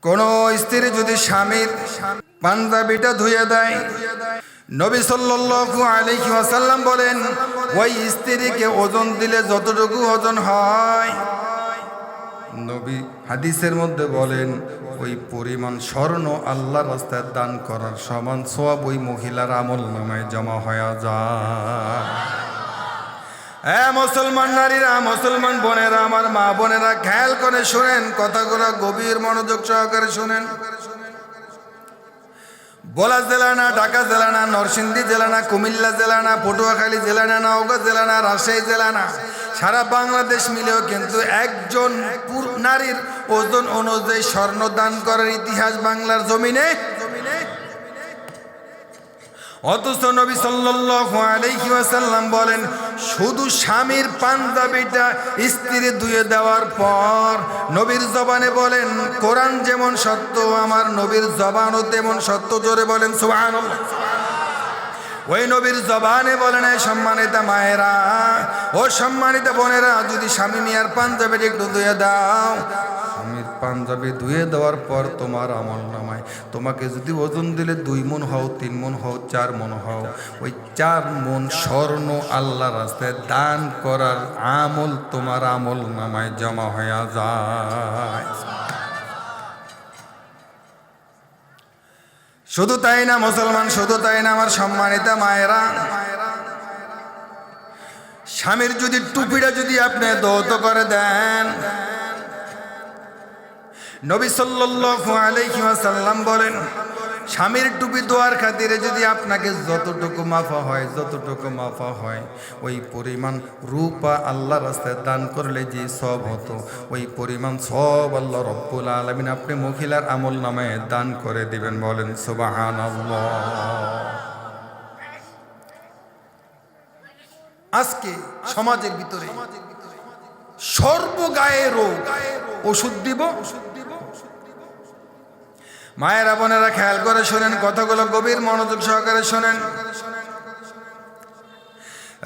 কোন স্ত্রী যদি স্বামীর পাঞ্জাবিটা ধুয়ে দেয়, নবী সাল্লাল্লাহু আলাইহি ওয়াসাল্লাম বলেন ওই স্ত্রীকে ওজন দিলে যতটুকু ওজন হয়, নবী হাদিসের মধ্যে বলেন ওই পরিমাণ স্বর্ণ আল্লাহর রাস্তায় দান করার সমান সওয়াব ওই মহিলার আমলনামায় জমা হয়ে যায়। মুসলমান নারীরা, মুসলমান বোনেরা, আমার মা বোনেরা, খেয়াল করে শুনেন, কথাগুলো গভীর মনোযোগ সহকারে শুনেন। ভোলা জেলা না, ঢাকা জেলা না, নরসিংদী জেলা না, কুমিল্লা জেলা না, পটুয়াখালী জেলা না, নওগাঁ জেলা না, রাজশাহী জেলা না, সারা বাংলাদেশ মিলেও কিন্তু একজন নারীর ওজন অনুযায়ী স্বর্ণ দান করার ইতিহাস বাংলার জমিনে। অথচ নবী সাল্লাল্লাহু আলাইহি ওয়াসাল্লাম বলেন শুধু স্বামীর পাঞ্জাবিটা স্ত্রী ধুয়ে দেওয়ার পর নবীর জবানে বলেন কোরআন যেমন সত্য, আমার নবীর জবানও তেমন সত্য। জোরে বলেন সুবহানাল্লাহ। ওই নবীর জবানে বলেন এই সম্মানিত মায়েরা, ও সম্মানিত বোনেরা, যদি স্বামী মিয়ার পাঞ্জাবিটা একটু ধুয়ে দাও, স্বামীর পাঞ্জাবি ধুয়ে দেওয়ার পর তোমার আমলনামায় তোমাকে যদি ওজন দিলে 2 মণ হও, 3 মণ হও, 4 মণ হও, ওই 4 মণ স্বর্ণ আল্লাহর রাস্তায় দান করার আমল তোমার আমলনামায় জমা হয়ে যায়। শুধু তাই না মুসলমান, শুধু তাই না আমার সম্মানিত মায়েরা, স্বামীর যদি টুপিটা যদি আপনি দৌত করে দেন, নবী সাল্লাল্লাহু আলাইহি ওয়াসাল্লাম বলেন স্বামীর টুপি দোয়ার খাতিরে যদি আপনাকে যতটুকু মাফা হয়, যতটুকু মাফা হয়, ওই পরিমাণ রূপা আল্লাহর রাস্তায় দান করলে যে সব হতো, ওই পরিমাণ সব আল্লাহ রব্বুল আলামিন আপনি মহিলার আমল নামে দান করে দিবেন। বলেন সুবহানাল্লাহ। আজকে সমাজের ভিতরে সর্বগায়ে রোগ, ওষুধ দিব। মায়েরা বোনেরা খেয়াল করে শোনেন, কথাগুলো গভীর মনোযোগ সহকারে শোনেন।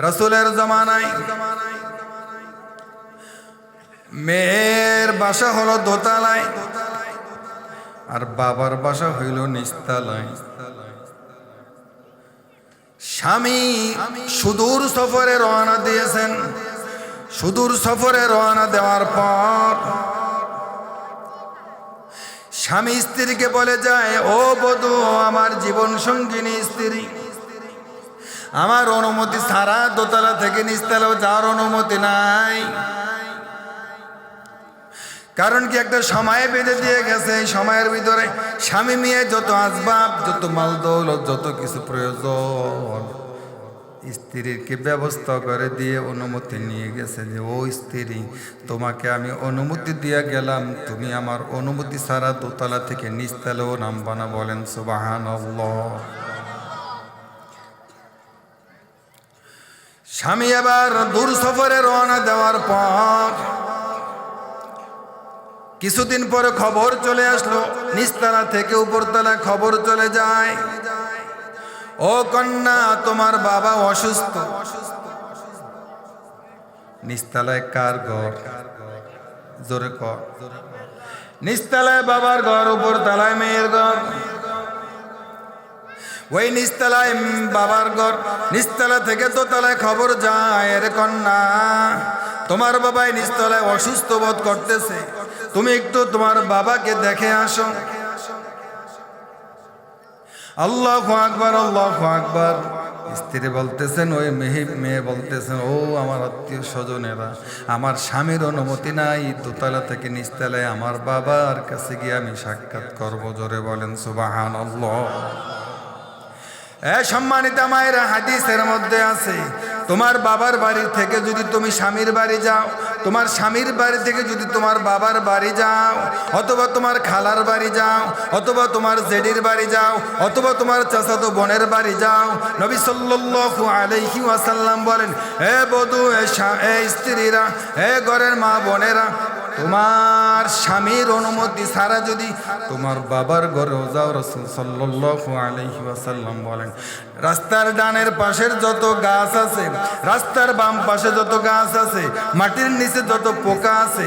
রাসূলের জামানায় মেয়ের বাসা হলো দোতলায় আর বাবার বাসা হইল নিচতলায়। স্বামী সুদূর সফরে রওনা দিয়েছেন। সুদূর সফরে রওনা দেওয়ার পর স্বামী স্ত্রীকে বলে যায়, ও বধূ, আমার জীবন সঙ্গিনী স্ত্রী, আমার অনুমতি ছাড়া দোতলা থেকে নিচতলাও যাওয়ার অনুমতি নাই। কারণ কি, একটা সময় বেঁধে দিয়ে গেছে। এই সময়ের ভিতরে স্বামী মেয়ে যত আসবাব, যত মাল দৌলত, যত কিছু প্রয়োজন স্ত্রীকে ব্যবস্থা করে দিয়ে অনুমতি নিয়ে গেছে যে ও স্ত্রী, তোমাকে আমি অনুমতি দিয়ে গেলাম, তুমি আমার অনুমতি ছাড়া দোতলা থেকে নিচতলাও নামবা না। বলেন সুবহানাল্লাহ। স্বামী এবার দূর সফরে রওনা দেওয়ার পর কিছুদিন পরে খবর চলে আসলো, নিচতলা থেকে উপরতলা খবর চলে যায়, ও কন্যা, তোমার বাবা অসুস্থ। নিচতলায় কার ঘর? জোরে কর। নিচতলায় বাবার ঘর, উপরতলায় মেয়ের ঘর। ওই নিচতলায় বাবার ঘর, নিচতলা থেকে দোতলায় খবর যায়, রে কন্যা, তোমার বাবাই নিচতলায় অসুস্থ বোধ করতেছে, তুমি একটু তোমার বাবাকে দেখে আসো। আল্লাহু আকবার, আল্লাহু আকবার। স্ত্রী বলতেছেন, ওই মেয়ে বলতেছেন, ও আমার আত্মীয় স্বজনেরা, আমার স্বামীর অনুমতি নাই, দোতলা থেকে নিচতলায় আমার বাবার কাছে গিয়ে আমি সাক্ষাৎ করবো। জোরে বলেন সুবহানাল্লাহ। সম্মানিত মায়েরা, হাদিসের মধ্যে আছে, তোমার বাবার বাড়ি থেকে যদি তুমি স্বামীর বাড়ি যাও, তোমার স্বামীর বাড়ি থেকে যদি তোমার বাবার বাড়ি যাও, অথবা তোমার খালার বাড়ি যাও, অথবা তোমার জেডির বাড়ি যাও, অথবা তোমার চাচাতো বোনের বাড়ি যাও, নবী সাল্লাল্লাহু আলাইহি ওয়াসাল্লাম বলেন, হে বধূ, হে স্ত্রীরা, হে ঘরের মা বোনেরা, তোমার স্বামীর অনুমতি ছাড়া যদি তোমার বাবার ঘরেও যাও, রাসূল সাল্লাল্লাহু আলাইহি ওয়াসাল্লাম বলেন, রাস্তার ডানের পাশের যত গাছ আছে, রাস্তার বাম পাশে যত গাছ আছে, মাটির নিচে যত পোকা আছে,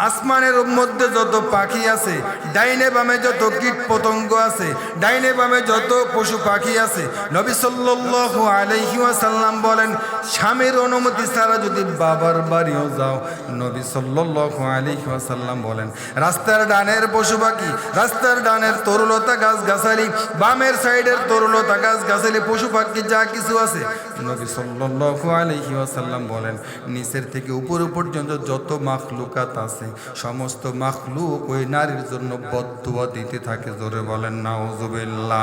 আসমানের মধ্যে যত পাখি আছে, ডাইনে বামে যত কীট পতঙ্গ আছে, ডাইনে বামে যত পশু পাখি আছে, নবী সাল্লাল্লাহু আলাইহি ওয়াসাল্লাম বলেন স্বামীর অনুমতি ছাড়া যদি বাবার বাড়িও যাও, নবী সাল্লাল্লাহু আলাইহি ওয়াসাল্লাম বলেন রাস্তার ডানের পশু পাখি, রাস্তার ডানের তরুলতা গাছগাছালি, বামের সাইডের তরুলতা গাছগাছালি, পশু পাখি যা কিছু আছে, নবী সাল্লাল্লাহু আলাইহি ওয়াসাল্লাম বলেন নিচের থেকে উপর পর্যন্ত যত মাখলুকাত আছে সমস্ত মাখলুক ওই নারীর জন্য বদদুয়া দিতে থাকে। জোরে বলেন নাউজুবিল্লাহ।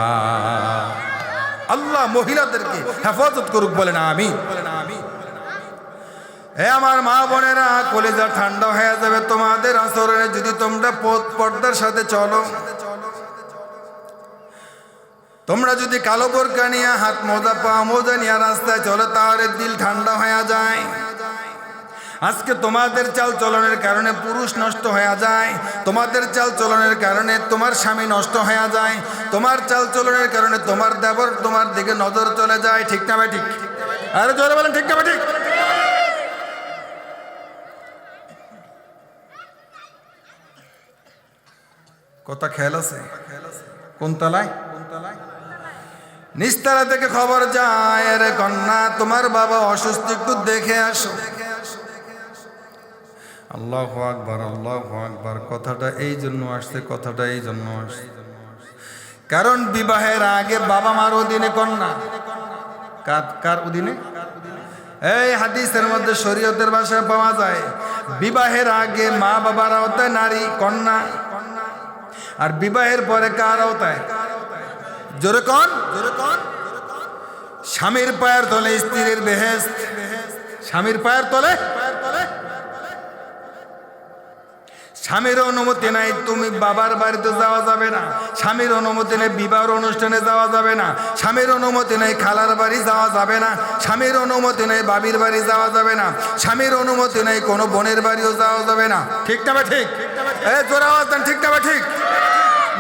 আল্লাহ মহিলাদেরকে হেফাজত করুক, বলেন আমিন। হে আমার মা বোনেরা, কলিজা ঠান্ডা হয়ে যাবে তোমাদের আচরণে যদি তোমরা পর্দার সাথে চলো। তোমরা যদি কালো বোরকা নিয়ে হাত মোজা পা মোজা নিয়ে রাস্তায় চলো, তাহলে দিল ঠান্ডা হয়ে যায়। আজকে তোমাদের চাল চলনের কারণে পুরুষ নষ্ট হয়ে যায়, তোমাদের চাল চলনের কারণে তোমার স্বামী নষ্ট হয়ে যায়, তোমার চাল চলনের কারণে তোমার দেবর তোমার দিকে নজর চলে যায়। ঠিক না ভাই? ঠিক। আরে জোরে বলেন ঠিক না ভাই? ঠিক। কথা খেয়াল আছে? কোন তলায়? নিস্তারা থেকে খবর যায়, রে কন্যা তোমার বাবা অসুস্থ, একটু দেখে আসো। আল্লাহু আকবার, আল্লাহু আকবার। কথাটা এই জন্য আসছে, কথাটা এই জন্য আসছে কারণ বিবাহের আগে বাবা মার অধীনে কন্যা। কার অধীনে? এই হাদিসের মধ্যে শরীয়তের ভাষায় পাওয়া যায় বিবাহের আগে মা বাবার আওতায় নারী কন্যা, আর বিবাহের পরে কার আওতায়? জোরে কোন? স্বামীর পায়ের তলে স্ত্রীর বেহেশত। স্বামীর পায়ের তলে। স্বামীর অনুমতি নাই তুমি বাবার বাড়িতে যাওয়া যাবে না, স্বামীর অনুমতি নেই বিবাহ অনুষ্ঠানে যাওয়া যাবে না, স্বামীর অনুমতি নেই খালার বাড়ি যাওয়া যাবে না, স্বামীর অনুমতি নেই বাবির বাড়ি যাওয়া যাবে না, স্বামীর অনুমতি নেই কোনো বোনের বাড়িও যাওয়া যাবে না। ঠিক না? ঠিক। জোরে আওয়াজ দেন, ঠিক না? ঠিক।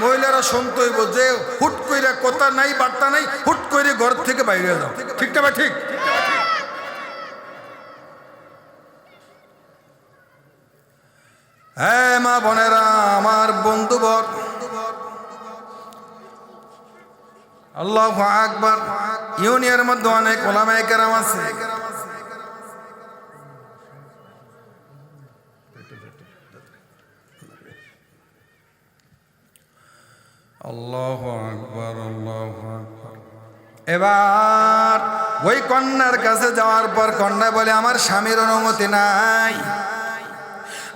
মহিলারা শুনতেই বোঝে, হুট করে কথা নাই বার্তা নাই, হুট করে ঘর থেকে বাইরে যাও। ঠিক না? ঠিক। হ্যাঁ মা বোনেরা, আমার বন্ধুবর, আল্লাহু আকবার। ইউনিয়নের মধ্যে অনেক ওলামায়ে কেরাম আছে। আল্লাহু আকবার, আল্লাহু আকবার। এবার ওই কন্যার কাছে যাওয়ার পর কন্যা বলে আমার স্বামীর অনুমতি নাই,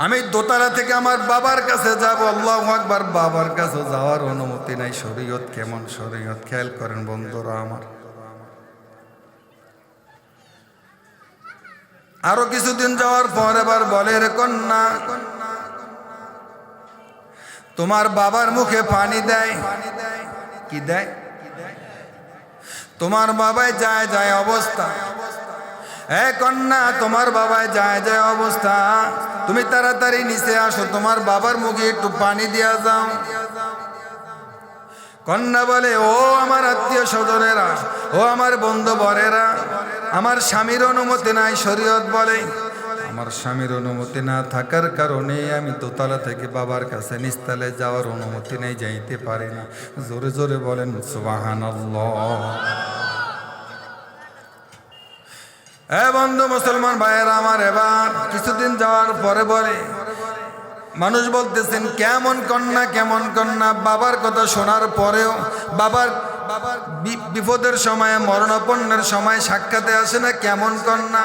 আমি দোতলা থেকে আমার বাবার কাছে যাব। আল্লাহু আকবার। বাবার কাছে যাওয়ার অনুমতি নাই। শরীয়ত কেমন শরীয়ত, খেয়াল করেন বন্ধুরা আমার। আরো কিছুদিন যাওয়ার পর এবার বলে রে কন্যা, তোমার বাবার মুখে পানি দেয়। কি দেয়? তোমার বাবায় যায় অবস্থা। এ কন্যা, তোমার বাবায় যায় অবস্থা, তুমি তাড়াতাড়ি নিচে আসো, তোমার বাবার মুখে একটু পানি দিয়া যাও। কন্যা বলে ও আমার আত্মীয় স্বজনেরা, ও আমার বন্ধু বরেরা, আমার স্বামীর অনুমতি নাই। শরীয়ত বলে আমার স্বামীর অনুমতি না থাকার কারণে আমি দোতলা থেকে বাবার কাছে নিচতলে যাওয়ার অনুমতি নেই, যাইতে পারি না। জোরে জোরে বলেন সুবহানাল্লাহ। এ বন্ধু মুসলমান ভাইয়েরা আমার, এবার কিছুদিন যাওয়ার পরে বলে মানুষ বলতেছেন কেমন কন্যা, কেমন কন্যা। বাবার কথা শোনার পরেও বাবার বিপদের সময়, মরণাপন্নের সময় সাক্ষাতে আসে না, কেমন কন্যা।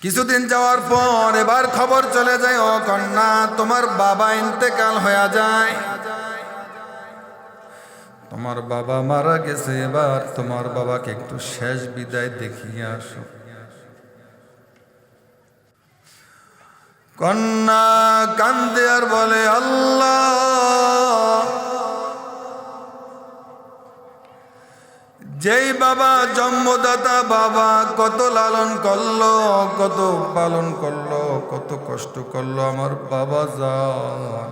কিছুদিন যাওয়ার পর এবার খবর চলে যায়, ও কন্যা তোমার বাবা ইন্তেকাল হয়ে যায়, তোমার বাবা মারা গেছে, এবার তোমার বাবাকে একটু শেষ বিদায় দেখিয়ে আসো। কন্যা কান্দে আর বলে আল্লাহ, যেই বাবা জন্মদাতা বাবা কত লালন করলো, কত পালন করলো, কত কষ্ট করলো আমার বাবা যান,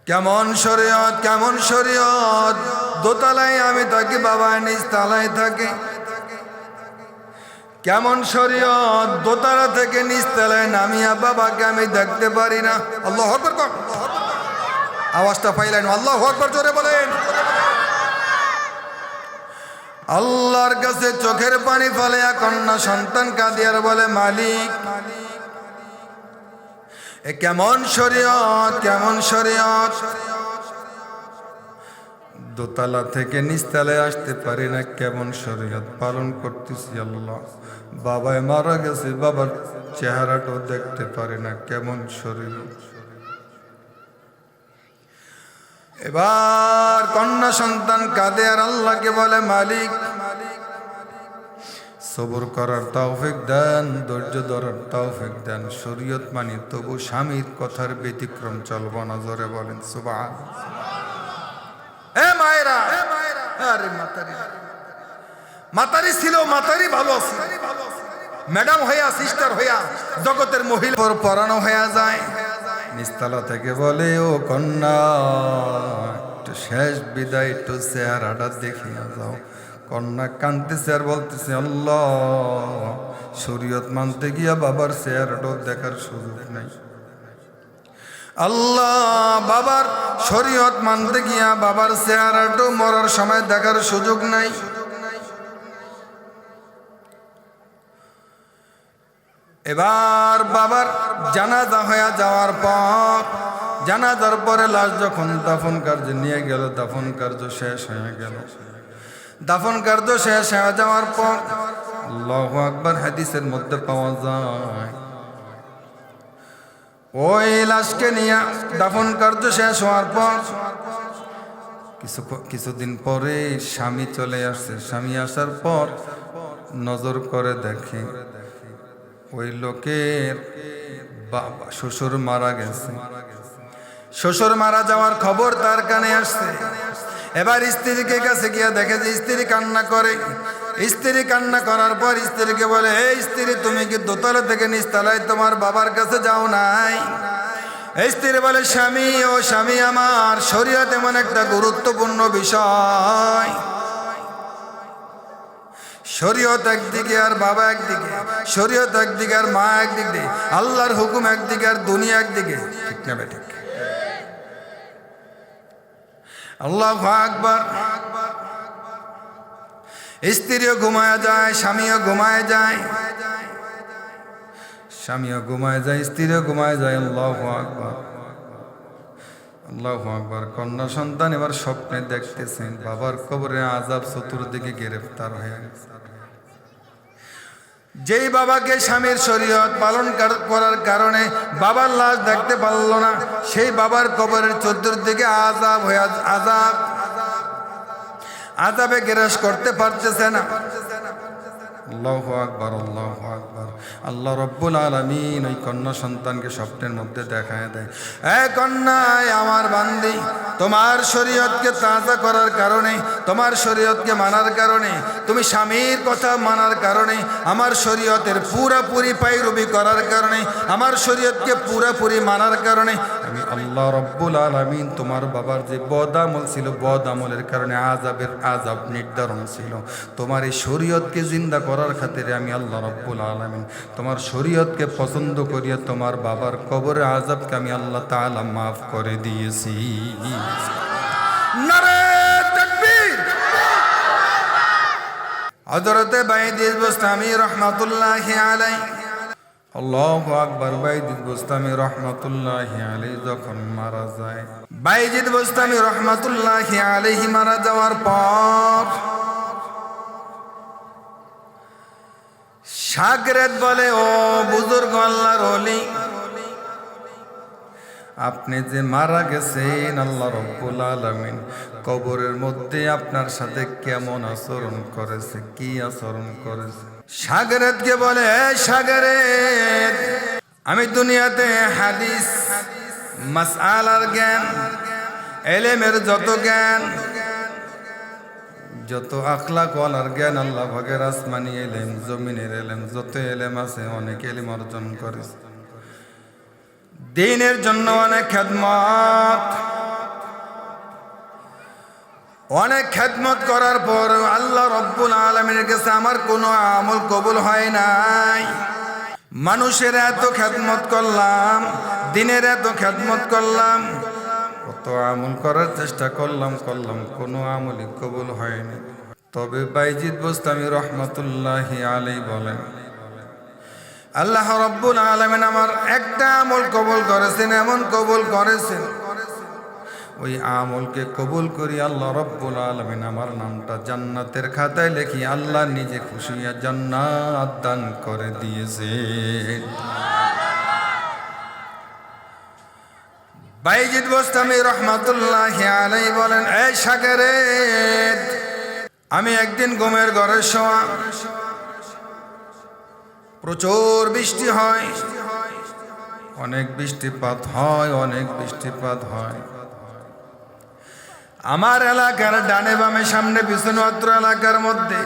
কেমন শরীয়ত, কেমন শরীয়ত। দোতলায় আমি থাকি, বাবা নিচ তলায় থাকে। কেমন শরীয়ত, দোতলা থেকে নিচ তলায় নামিয়া বাবাকে আমি দেখতে পারি না। আল্লাহু আকবার কর, আওয়াজটা পাইলেন? আল্লাহু আকবার জোরে বলেন। আল্লাহর কাছে চোখের পানি ফেলে কন্যা সন্তান কাঁদিয়ার বলে, মালিক এ কেমন শরীয়ত, কেমন শরীয়ত। দোতলা থেকে নিচতলায় আসতে পারি না, কেমন শরীয়ত পালন করতেছি আল্লাহ। বাবায় মারা গেছে, বাবার চেহারাটাও দেখতে পারি না, কেমন শরীয়ত। এবার কন্যা সন্তান কাঁদে আর আল্লাহকে বলে, মালিক সবর করার তৌফিক দেন, ধৈর্য ধরার তৌফিক দেন। শরীয়ত মানি, তবু স্বামীর কথার ব্যতিক্রম চলব না। জোরে বলেন সুবহানাল্লাহ। এ মায়েরা, আরে মাতারি, মাতারি ছিল, মাতারি ভালো আছে, ম্যাডাম হইয়া, সিস্টার হইয়া, জগতের মহিলা পরানো হইয়া যায়। নিচতলা থেকে বলে, ও কন্যা একটু শেষ বিদায়, একটু চেহারাটা দেখিয়া যাও। কন্যা কাঁদতেছে আর বলতেছে, আল্লাহ শরীয়ত মানতে গিয়া বাবার চেহারাটাও দেখার সুযোগ নাই। আল্লাহ বাবার শরীয়ত মানতে গিয়া বাবার চেহারাটাও মরার সময় দেখার সুযোগ নাই। এবার বাবার জানাজা হয়ে যাওয়ার পর, জানাজার পরে লাশ যখন দাফন কার্যে নিয়ে গেল, দাফন কার্য শেষ হয়ে গেল। দাফন কার্য শেষ হয়ে যাওয়ার পর আল্লাহু আকবার হাদিসের মধ্যে পাওয়া যায়, ওই লাশকে নিয়ে দাফন কার্য শেষ হওয়ার পর কিছুদিন পরে স্বামী চলে আসছে। স্বামী আসার পর নজর করে দেখে ওই লোকের বাবা শ্বশুর মারা গেছে। শ্বশুর মারা যাওয়ার খবর তার কানে আসছে। এবার স্ত্রীকে কাছে গিয়া দেখে যে স্ত্রী কান্না করে। স্ত্রী কান্না করার পর স্ত্রীকে বলে, এই স্ত্রী তুমি কি দোতলা থেকে নিচতলায় তোমার বাবার কাছে যাও নাই? এই স্ত্রী বলে, স্বামী ও স্বামী আমার, শরীয়ত এমন একটা গুরুত্বপূর্ণ বিষয়, শরীয়ত একদিকে আর বাবা একদিকে, শরীয়ত একদিকে আর মা একদিকে, আল্লাহর হুকুম একদিকে আর দুনিয়া একদিকে। ঠিক না বেঠিক? আল্লাহু আকবার। স্ত্রীও ঘুমায় যায়, স্বামীও ঘুমায় যায়, স্বামীও ঘুমায় যায়, স্ত্রীও ঘুমায় যায়। আল্লাহু আকবার, আল্লাহু আকবার। কন্যা সন্তান এবার স্বপ্নে দেখতেছেন বাবার কবরে আযাব চতুর্দিকে গ্রেফতার হয়ে গেছে। যেই বাবাকে স্বামীর শরীয়ত পালন করার কারণে বাবার লাশ দেখতে পারল না, সেই বাবার কবরের চতুর্দিকে আযাব হয়ে আযাবে গ্রাস করতে পারতেছে না। আল্লাহু আকবার, আল্লাহু আকবার। আল্লাহ রাব্বুল আলামিন ওই কন্যা সন্তানকে স্বপ্নের মধ্যে দেখায় দেয়, এ কন্যা, আমার বান্দি, তোমার শরীয়তকে তাজা করার কারণে, তোমার শরীয়তকে মানার কারণে, তুমি স্বামীর কথা মানার কারণে, আমার শরীয়তের পুরাপুরি পায়রবি করার কারণে, আমার শরীয়তকে পুরাপুরি মানার কারণে আমি আল্লাহ রাব্বুল আলামিন তোমার বাবার যে বদ আমল ছিল, বদ আমলের কারণে আযাব নির্ধারণ ছিল, তোমার এই শরীয়তকে জিন্দা করার খাতিরে আমি আল্লাহ রাব্বুল আলামিন তোমার শরীয়তকে পছন্দ করিয়া তোমার বাবার কবরে আযাবকে আমি আল্লাহ তাআলা মাফ করে দিয়েছি। নারে তাকবীর। হযরত বাইজিদ বুস্তামি রাহমাতুল্লাহি আলাইহি, আল্লাহু আকবার। বাইজিদ বুস্তামি রাহমাতুল্লাহি আলাইহি যখন মারা যায়, বাইজিদ বুস্তামি রাহমাতুল্লাহি আলাইহি মারা যাওয়ার পর শাগরেদ বলে, ও বুজুর্গ আল্লাহর ওলি, আপনি যে মারা গেছেন, আল্লাহ রাব্বুল আলামিন কবরের মধ্যে আপনার সাথে কেমন আচরণ করেছে, কি আচরণ করেছে? শাগরেদকে বলে, শাগরেদ, আমি দুনিয়াতে হাদিস মাসআলার জ্ঞান, ইলমের যত জ্ঞান, যত আখলাক ওয়ালার জ্ঞান, আল্লাহ ভাগের আসমানি ইলম, জমিনের ইলম, যত ইলম আছে অনেক ইলম অর্জন করেছে, দ্বীনের জন্য অনেক খেদমত, অনেক খেদমত করার পর আল্লাহ রব্বুল আলামিনের কাছে আমার কোনো আমল কবুল হয় নাই। মানুষের এত খেদমত করলাম, দিনের এত খেদমত করলাম, কত আমল করার চেষ্টা করলাম কোনো আমলই কবুল হয়নি। তবে বাইজিদ বোস্তামি রহমাতুল্লাহি আলাইহি বলেন, আল্লাহ রব্বুল আলামিন আমার একটা আমল কবুল করেছেন, এমন কবুল করেছেন, ওই আমলকে কবুল করি আল্লাহ রব্বুল আলামিন আমার নামটা জান্নাতের খাতায় লিখি আল্লাহ নিজে খুশি হয়ে জান্নাত দান করে দিয়েছেন। বাইজিদ বোস্তামি রহমাতুল্লাহি আলাইহি বলেন, এই শাগরেদ, আমি একদিন ঘুমের ঘরে শোয়া, প্রচুর বৃষ্টি হয়, অনেক বৃষ্টিপাত হয়, অনেক বৃষ্টিপাত হয়। আমার এলাকার ডানে বামে সামনে পিছনে অত্র এলাকার মধ্যে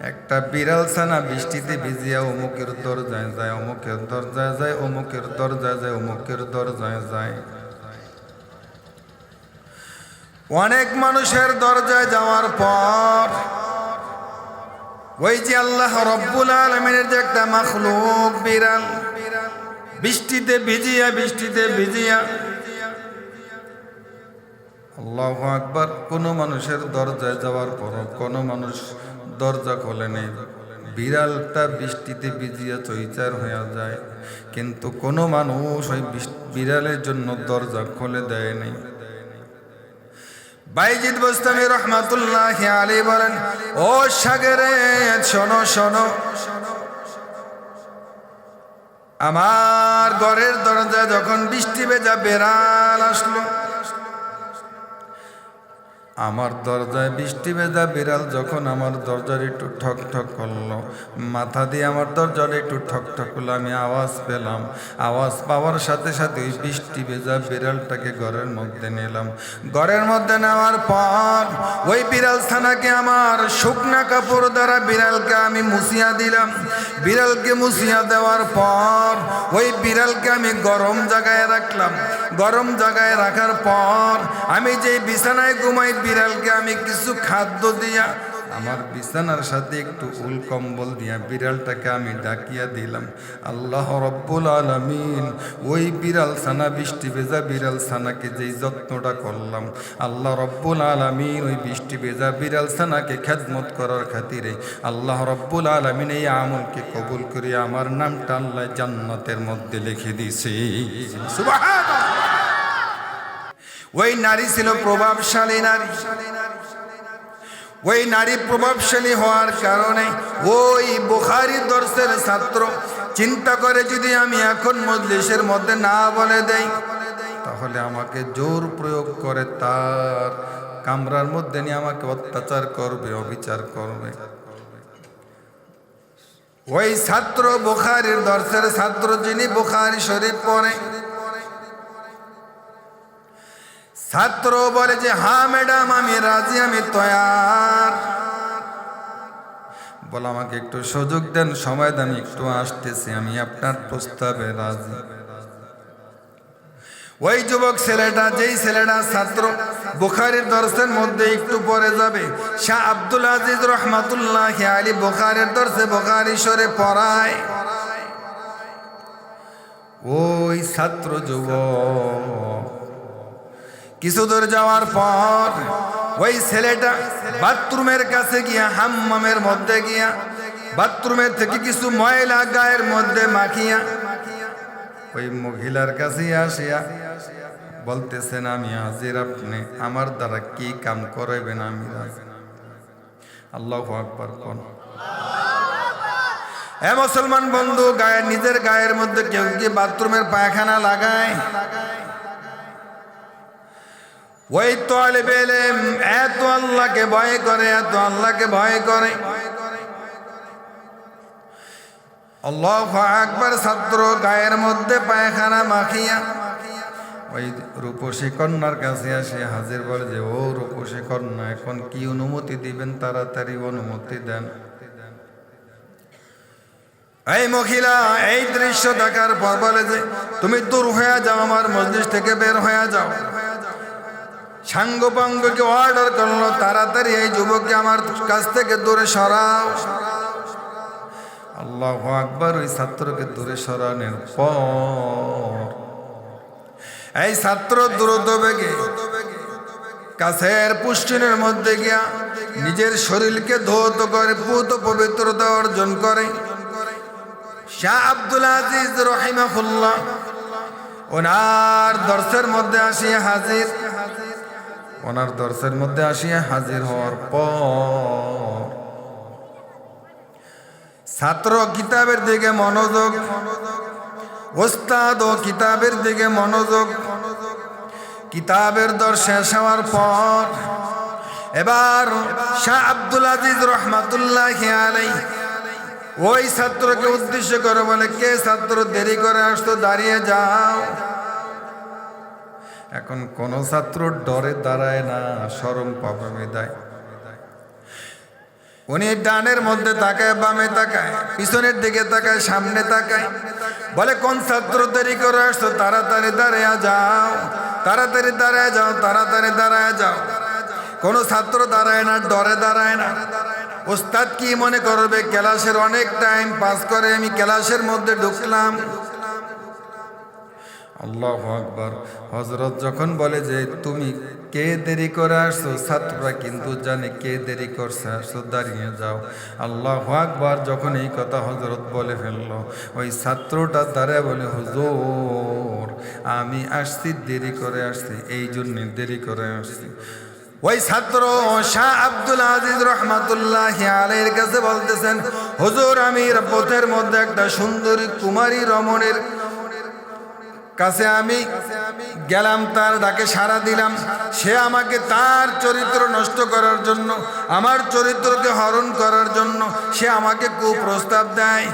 একটা বিড়াল ছানা বৃষ্টিতে ভিজিয়া অমুকের দরজায় যায়, অমুকের দরজায় যায়, অমুকের দরজায় যায়, অমুকের দরজায় যায়। অনেক মানুষের দরজায় যাওয়ার পর ওই যে আল্লাহ রব্বুল আলামিনের যে একটা মাখলুক বিড়াল বৃষ্টিতে ভিজিয়া আল্লাহু আকবার, কোনো মানুষের দরজায় যাওয়ার পর কোনো মানুষ দরজা খোলে নেই, বিড়ালটা বৃষ্টিতে ভিজিয়া চৈচার হয়ে যায়, কিন্তু কোনো মানুষ ওই বিড়ালের জন্য দরজা খুলে দেয় নাই। বাইজিদ বোস্তামি রহমাতুল্লাহি আলাইহি বলেন, ও শাগরেদ শোনো শোনো, আমার ঘরের দরজা যখন বৃষ্টি ভেজা বিড়াল আসলো, আমার দরজায় বৃষ্টি ভেজা বিড়াল যখন আমার দরজার একটু ঠক ঠক করলো, মাথা দিয়ে আমার দরজার একটু ঠক ঠক করলো, আমি আওয়াজ পেলাম। আওয়াজ পাওয়ার সাথে সাথে ওই বৃষ্টি ভেজা বিড়ালটাকে ঘরের মধ্যে নিলাম। ঘরের মধ্যে নেওয়ার পর ওই বিড়াল ছানাকে আমার শুকনা কাপড় দ্বারা বিড়ালকে আমি মুছিয়া দিলাম। বিড়ালকে মুছিয়া দেওয়ার পর ওই বিড়ালকে আমি গরম জায়গায় রাখলাম। গরম জায়গায় রাখার পর আমি যেই বিছানায় ঘুমাই, বিড়ালকে আমি কিছু খাদ্য দিয়া আমার বিছানার সাথে একটু উল কম্বল দিয়া বিড়ালটাকে আমি ডাকিয়া দিলাম। আল্লাহ রব্বুল আলামিন ওই বিড়াল ছানা, বৃষ্টি ভেজা বিড়াল ছানাকে যেই যত্নটা করলাম, আল্লাহ রব্বুল আলামিন ওই বৃষ্টি ভেজা বিড়াল ছানাকে খেদমত করার খাতিরে আল্লাহ রব্বুল আলামিন এই আমলকে কবুল করে আমার নামটা আল্লাহ জান্নাতের মধ্যে লিখে দিয়েছে। সুবহানাল্লাহ। ওই নারী ছিল প্রভাবশালী নারী। ওই নারী প্রভাবশালী হওয়ার কারণে ওই বুখারী দর্শের ছাত্র চিন্তা করে, যদি আমি এখন মজলিসের মধ্যে না বলে দেই তাহলে আমাকে জোর প্রয়োগ করে তার কামরার মধ্যে নিয়ে আমাকে অত্যাচার করবে, অবিচার করবে। ওই ছাত্র বুখারীর দর্শের ছাত্র, যিনি বুখারী শরীফ পড়ে, ছাত্র বলে যে হ্যাঁ ম্যাডাম আমি রাজি, আমি তৈয়ার। বলে আমাকে একটু সুযোগ দেন, সময় দেন, একটু আসতেছি, আমি আপনার প্রস্তাবে রাজি। ওই যুবক ছেলেটা, যেই ছেলেটা ছাত্র বুখারীর দর্শের মধ্যে একটু পরে যাবে, শাহ আব্দুল আজিজ রহমাতুল্লাহি আলাইহি বুখারীর দর্শে বুখারী শরীফ পড়ায়। ওই ছাত্র যুবক কিছু দূর যাওয়ার পর ওই ছেলেটা বাথরুমের কাছে গিয়া, হাম্মামের মধ্যে গিয়া, বাথরুমের থেকে কিছু ময়লা গায়ের মধ্যে মাখিয়া ওই মহিলার কাছে আসিয়া বলতেছেন, আমি হাজির, আপনি আমার দ্বারা কি কাম করাইবেন আমি রাজি। আল্লাহু আকবার কোন। এ মুসলমান বন্ধু, নিজের গায়ের মধ্যে কেউ কি বাথরুমের পায়খানা লাগায়? ওই তালেবে ইলম এত আল্লাহকে ভয় করে, এত আল্লাহকে ভয় করে। আল্লাহু আকবার। ছাত্র গায়ের মধ্যে পায়খানা মাখিয়া ওই রূপসী কন্যার কাছে আসে হাজির, বলে যে ও রূপসী কন্যা, এখন কি অনুমতি দিবেন, তাড়াতাড়ি অনুমতি দেন। এই মহিলা এই দৃশ্য দেখার পর বলে যে তুমি দূর হয়ে যাও, আমার মজলিস থেকে বের হয়ে যাও। সাঙ্গপাঙ্গকে অর্ডার করলো, তাড়াতাড়ি এই যুবককে আমার কাছ থেকে দূরে সরাও। আল্লাহু আকবার। ওই ছাত্রকে দূরে সরানোর পর এই ছাত্র দ্রুত বেগে কাছের পুষ্টিনের মধ্যে গিয়া নিজের শরীরকে ধৌত করে পুত পবিত্রতা অর্জন করে। শাহ আব্দুল আজিজ রহিমাহুল্লাহ ওনার দর্শের মধ্যে আসিয়া হাজির। ওনার দর্শের মধ্যে আসিয়া হাজির হওয়ার পর ছাত্র কিতাবের দিকে মনোযোগ, ওস্তাদ ও কিতাবের দিকে মনোযোগ। কিতাবের দর শেষ হওয়ার পর এবার শাহ আব্দুল আজিজ রহমাতুল্লাহি আলাইহি ওই ছাত্রকে উদ্দেশ্য করে বলে, কে ছাত্র দেরি করে আসতো, দাঁড়িয়ে যাও। এখন কোন ছাত্র ডরে দাঁড়ায় না, শরম পাবে বিদায়। উনি ডানের মধ্যে তাকায়, বামে তাকায়, পিছনের দিকে তাকায়, সামনে তাকায়, বলে কোন ছাত্র দেরি করে আসতো, তাড়াতাড়ি দাঁড়িয়ে যাও, তাড়াতাড়ি দাঁড়ায় যাও, তাড়াতাড়ি দাঁড়ায় যাও। কোন ছাত্র দাঁড়ায় না, ডরে দাঁড়ায় না। ওস্তাদ কি মনে করবে, ক্লাসের অনেক টাইম পাস করে আমি ক্লাসের মধ্যে ঢুকলাম। আল্লাহু আকবার। হযরত যখন বলে যে তুমি কে দেরি করে আসছো, ছাত্ররা কিন্তু জানে কে দেরি করছে, আসছো, দাঁড়িয়ে যাও। আল্লাহু আকবার। যখন এই কথা হযরত বলে ফেললো, ওই ছাত্রটা দাঁড়ায় বলে, হুজুর আমি আসছি, দেরি করে আসছি, এই জন্যে দেরি করে আসছি। ওই ছাত্র শাহ আব্দুল আজিজ রহমাতুল্লাহি আলাইহির কাছে বলতেছেন, হুজুর আমি পথের মধ্যে একটা সুন্দরী কুমারী রমণীর কাছে আমি গেলাম, তার ডাকে সাড়া দিলাম। সে আমাকে তার চরিত্র নষ্ট করার জন্য, আমার চরিত্রকে হরণ করার জন্য সে আমাকে কুপ্রস্তাব দেয়।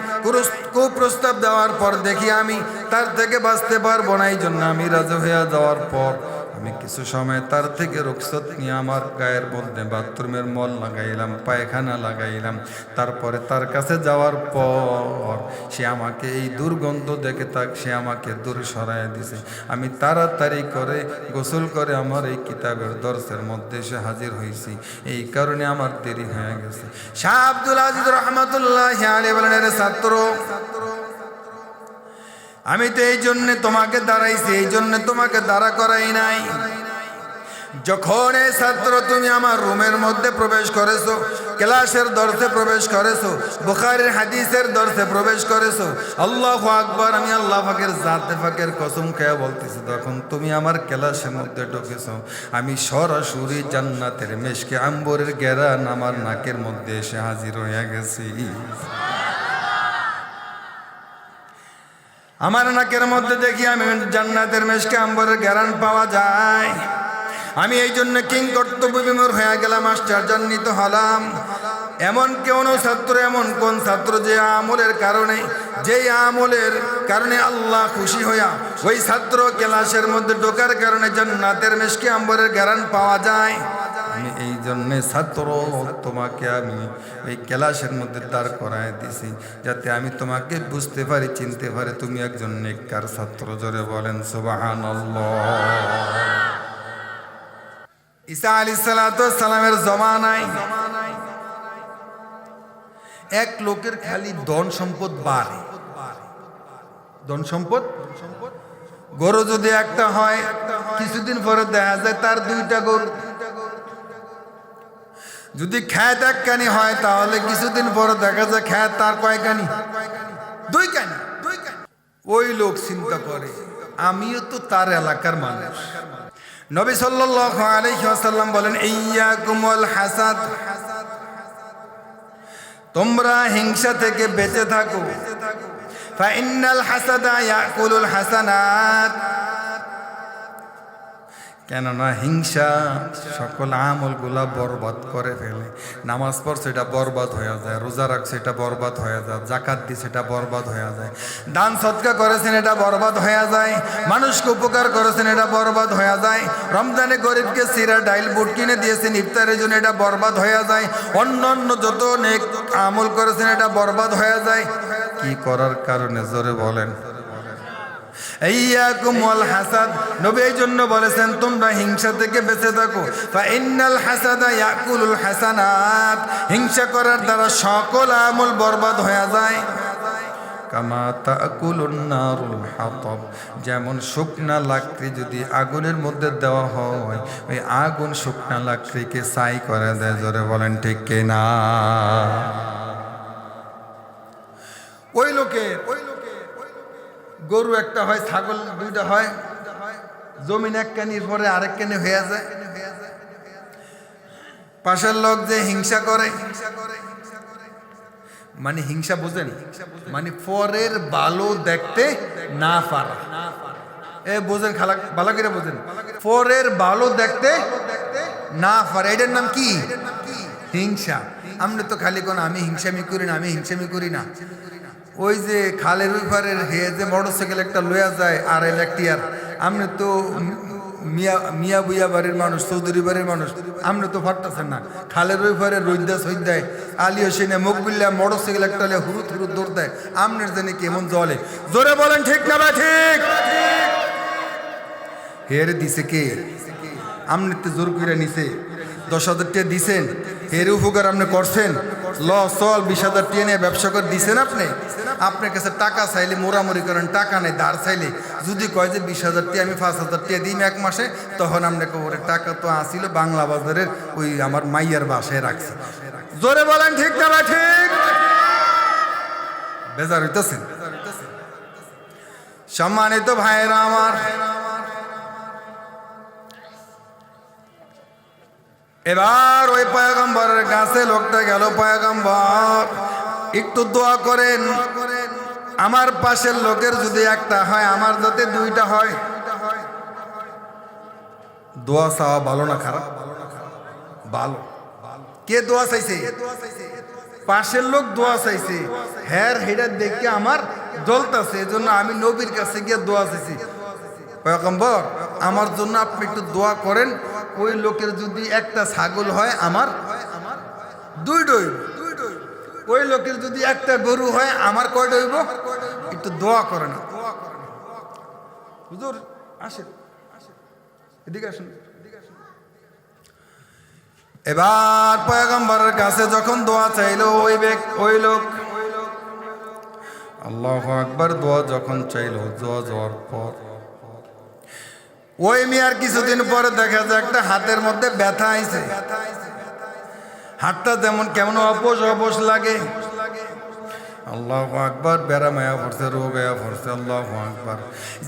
কুপ্রস্তাব দেওয়ার পর দেখি আমি তার থেকে বাঁচতে পারবো না, এই জন্য আমি রাজি হয়ে যাওয়ার পর আমি কিছু সময় তার থেকে রুখসত নিয়ে আমার গায়ের মধ্যে বাথরুমের মল লাগাইলাম, পায়খানা লাগাইলাম। তারপরে তার কাছে যাওয়ার পর সে আমাকে এই দুর্গন্ধ দেখে সে আমাকে দূরে সরাইয়া দিছে। আমি তাড়াতাড়ি করে গোসল করে আমার এই কিতাবের দর্শের মধ্যে এসে হাজির হয়েছি, এই কারণে আমার দেরি হয়ে গেছে। শাহ আব্দুল আজিজ রহমাতুল্লাহি আলাইহি বলেন, এর ছাত্র আমি তো এই জন্যে তোমাকে দাঁড়াইছি, এই জন্যে তোমাকে দাঁড়া করাই নাই। যখন এই ছাত্র তুমি আমার রুমের মধ্যে প্রবেশ করেছো, ক্লাসের দর্শে প্রবেশ করেছো, বুখারীর হাদিসের দর্শে প্রবেশ করেছো, আল্লাহু আকবার, আমি আল্লাহ পাকের জাতে পাকের কসম খেয়ে বলতেছি, তখন তুমি আমার ক্লাসের মধ্যে ঢুকেছো, আমি সরাসরি জান্নাতের মেশকে আম্বরের ঘেরান আমার নাকের মধ্যে এসে হাজির হয়ে গেছি। আমার নাকের মধ্যে দেখি আমি জান্নাতের মেশকে আম্বরের ঘেরান পাওয়া যায়। আমি এই জন্য কিং কর্তব্য বিমূঢ় হয়ে গেলাম, আশ্চর্যান্বিত হলাম। এমন কোন ছাত্র, এমন কোন ছাত্র যে আমলের কারণে, যেই আমলের কারণে আল্লাহ খুশি হইয়া ওই ছাত্র ক্লাসের মধ্যে ঢোকার কারণে জান্নাতের মেশকে আম্বরের ঘেরান পাওয়া যায়। আমি এই জন্যে ছাত্র তোমাকে আমি এই ক্লাসের মধ্যে দাঁড় করায় দিছি, যাতে আমি তোমাকে বুঝতে পারি, চিনতে পারি তুমি একজন নেককার ছাত্র। জোরে বলেন সুবহানাল্লাহ। ঈসা আলাইহিস সালামের জমানায় এক লোকের খালি ধন সম্পদ বাড়ে। ধন সম্পদ, গরু যদি একটা হয়, কিছুদিন পরে দেখা যায় তার দুইটা গরু। যদি খ্যাত এক কানি হয়, তাহলে কিছুদিন পরে দেখা যায় খ্যাত তার কয় কানি? দুই কানি। ওই লোক চিন্তা করে, আমিও তো তার এলাকার মানুষ। নবী সাল্লাল্লাহু আলাইহি ওয়াসাল্লাম বলেন, ইয়্যাকুমুল হাসাদ, তোমরা হিংসা থেকে বেঁচে থাকো। ফাইন্নাল হাসাদা ইয়াকুলুল হাসানাত, কেননা হিংসা সকল আমলগুলা বরবাদ করে ফেলে। নামাজ পড়ছে এটা বরবাদ হয়ে যায়, রোজা রাখছে এটা বরবাদ হয়ে যায়, জাকাত দিছে এটা বরবাদ হয়ে যায়, দান সদকা করেছেন এটা বরবাদ হয়ে যায়, মানুষকে উপকার করেছেন এটা বরবাদ হয়ে যায়, রমজানে গরিবকে সিরা ডাইল বুট কিনে দিয়েছেন ইফতারের জন্য এটা বরবাদ হয়ে যায়, অন্য অন্য যত নেক আমল করেছেন এটা বরবাদ হয়ে যায়। কি করার কারণে? জোরে বলেন। ইয়াকুম ওয়াল হাসাদ, নবী এই জন্য বলেছেন তোমরা হিংসা থেকে বেঁচে থাকো। ফা ইন্নাল হাসাদা ইয়াকুলুল হাসানাত, হিংসা করার দ্বারা সকল আমল বরবাদ হয়ে যায়। কামা তাকুলুন নারুল হাতাব, যেমন শুকনা লাকড়ি যদি আগুনের মধ্যে দেওয়া হয় ওই আগুন শুকনা লাকড়িকে ছাই করে দেয়। জোরে বলেন ঠিক কিনা? ওই লোকে গরু একটা হয়, ছাগল দুইটা হয়, জমিন এক কানির পরে আরেক কানি হয়ে যায়। পাশের লোক যে হিংসা করে, মানে হিংসা বোঝেন, মানে পরের ভালো দেখতে না পারা। বোঝেন খালা, ভালো করে বোঝেন, পরের ভালো দেখতে না পারা, এটার নাম কি? হিংসা। আমরা তো খালি কোন আমি হিংসামি করি না, আমি হিংসামি করি না। ওই যে খালের ওই পারের হে যে মোটরসাইকেল একটা লইয়া যায় আর ইলেকট্রিয়ার, আমরা তো মিয়া বুইয়া বাড়ির মানুষ, চৌধুরী বাড়ির মানুষ, আমরা তো ফাটতেছেন না। খালের ওই পারে রৈদ্যা সৈদ্যায় আলী হোসেনে মুখ বিল্লা মোটরসাইকেল একটা হুরুত হুরুত দৌড় দেয়, আমনের জানি কেমন জলে। জোরে বলেন ঠিক না ভাই? ঠিক। হের দিছে কে? আমনে তো জোর করে নিছে, 10,000 টাকা দিছেন, এর উপকার আপনি করছেন। চল 20,000 টাকা নিয়ে ব্যবসা করে দিছেন আপনি। আপনার কাছে টাকা চাইলে মোরামুরি করেন, টাকা নেই, ধার চাইলে যদি কয় যে 20,000 টাকা আমি 5,000 টাকা দিই এক মাসে, তখন আপনাকে ওরে টাকা তো আসিল বাংলা বাজারের ওই আমার মাইয়ার বাসায় রাখছে। জোরে বলেন ঠিক না ভাই? ঠিক। বেজার হইতেছেন? সম্মানিত ভাইয়েরা আমার, এবার ওই পয়গম্বরের কাছে লোকটা গেল। পয়গম্বর একটু দোয়া করেন, আমার পাশের লোকের যদি একটা হয় আমার যাতে দুইটা হয়। দোয়া চাওয়া ভালো না খারাপ? ভালো। কে দোয়া চাইছে? পাশের লোক দোয়া চাইছে। হ্যাঁ, হেডার দেখে আমার জ্বলতেছে, এজন্য আমি নবীর কাছে গিয়ে দোয়া চাইছি, পয়গম্বর আমার জন্য আপনি একটু দোয়া করেন, ওই লোকের যদি একটা ছাগল হয় আমার দুইটা হইব, ওই লোকের যদি একটা গরু হয় আমার কয়টা হইব, একটু দোয়া করেন। হুজুর আসেন, এদিকে আসুন। এবার পয়গম্বরের কাছে যখন দোয়া চাইলো ওই লোক, আল্লাহু আকবার, দোয়া যখন চাইলো, দোয়া যাওয়ার পর ওই মিয়ার কিছুদিন পরে দেখা যায় একটা হাতের মধ্যে ব্যথা আইছে। হাতটা যেমন কেমন অপোষ অপোষ লাগে। আল্লাহু আকবার, ব্যারাম আয়া পড়ছে, রোগ আয়া পড়ছে। আল্লাহু আকবার।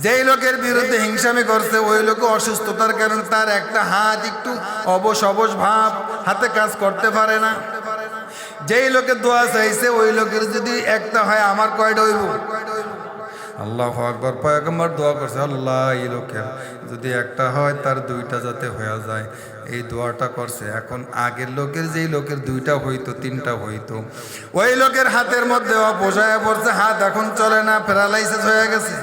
যেই লোকের বিরুদ্ধে হিংসামি করছে ওই লোক অসুস্থতার কারণে তার একটা হাত একটু অবশ অবশ ভাব, হাতে কাজ করতে পারে না। যেই লোকের দোয়া চাইছে ওই লোকের যদি একটা হয় আমার কয়টা হইব? আল্লাহু আকবার। পয়গম্বর দোয়া করছে, আল্লাহ এই লোকের যদি একটা হয় তার দুইটা যাতে হয়ে যায়, এই দোয়াটা করছে। এখন আগের লোকের যেই লোকের দুইটা হইতো, তিনটা হইতো, ওই লোকের হাতের মধ্যে অপোষায় পড়ছে, হাত এখন চলে না, প্যারালাইসিস হয়ে গেছে।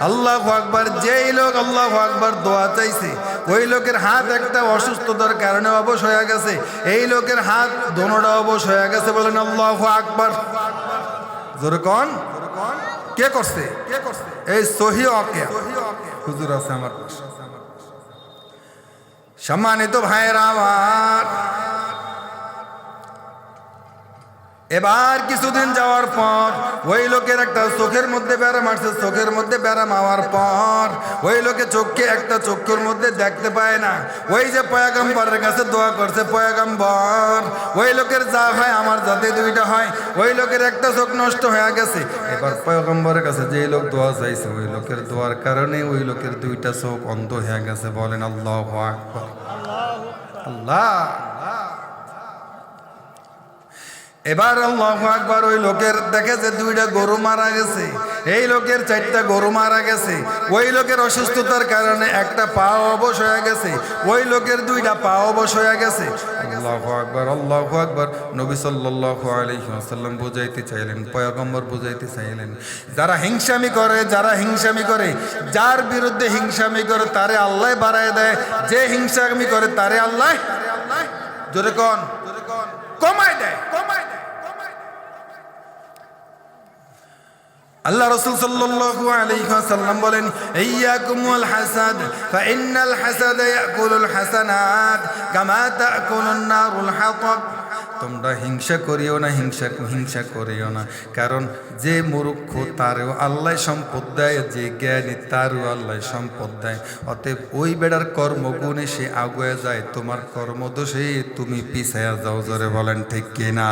আল্লাহু আকবার। যেই লোক আল্লাহু আকবার দোয়া চাইছে ওই লোকের হাত একটা অসুস্থতার কারণে অবশ হয়ে গেছে, এই লোকের হাত দোনোটা অবশ হয়ে গেছে। বলেন আল্লাহু আকবার। জোরে কোন? কে করছে? এই সহিহ ওয়াকিয়া হুজুর আছে আমার পাশে। সম্মানিত ভাইয়েরা আমার, এবার কিছুদিন যাওয়ার পর ওই লোকের একটা চোখের মধ্যে বেড়া মারছে। চোখের মধ্যে বেড়া মারার পর ওই লোকে চোখকে একটা চোখের মধ্যে দেখতে পায় না। ওই যে পয়গম্বরের কাছে দোয়া করছে, পয়গম্বর ওই লোকের যা হয় আমার যাতে দুইটা হয়, ওই লোকের একটা চোখ নষ্ট হয়ে গেছে। এবার পয়গম্বরের কাছে যেই লোক দোয়া চাইছে ওই লোকের দোয়ার কারণে ওই লোকের দুইটা চোখ অন্ধ হয়ে গেছে। বলেন আল্লাহু আকবার। আল্লাহ। এবার আল্লাহু আকবার। ওই লোকের দেখে যে দুইটা গরু মারা গেছে, এই লোকের 4টা গরু মারা গেছে। ওই লোকের অসুস্থতার কারণে একটা পা অবশ হয়ে গেছে, ওই লোকের 2টা পা অবশ হয়ে গেছে। আল্লাহু আকবার, আল্লাহু আকবার। নবী সাল্লাল্লাহু আলাইহি ওয়াসাল্লাম বুঝাইতে চাইলেন, পয়গম্বর বুঝাইতে চাইলেন, যারা হিংসামি করে, যার বিরুদ্ধে হিংসামি করে তারে আল্লাহ বাড়ায় দেয়, যে হিংসামি করে তারে আল্লাহ জোরে কোন কমায় দেয়। আল্লাহ রাসূল সাল্লাল্লাহু আলাইহি ওয়াসাল্লাম বলেন, ইয়্যাকুম ওয়াল হাসাদ ফাইন্নাল হাসাদা ইয়াকুলুল হাসানাত কামা তাকুলুন নারুল হাতাব। তোমরা হিংসা করিও না, হিংসা করিও না, কারণ যে মূর্খ তারও আল্লাহ সম্পদ দেয়, যে জ্ঞানী তারও আল্লাহ সম্পদ দেয়। অতএব ওই বেড়ার কর্মগুণে সে আগুয়ে যায়, তোমার কর্মদোষে তুমি পিছায়া যাও। জোরে বলেন ঠিক কিনা?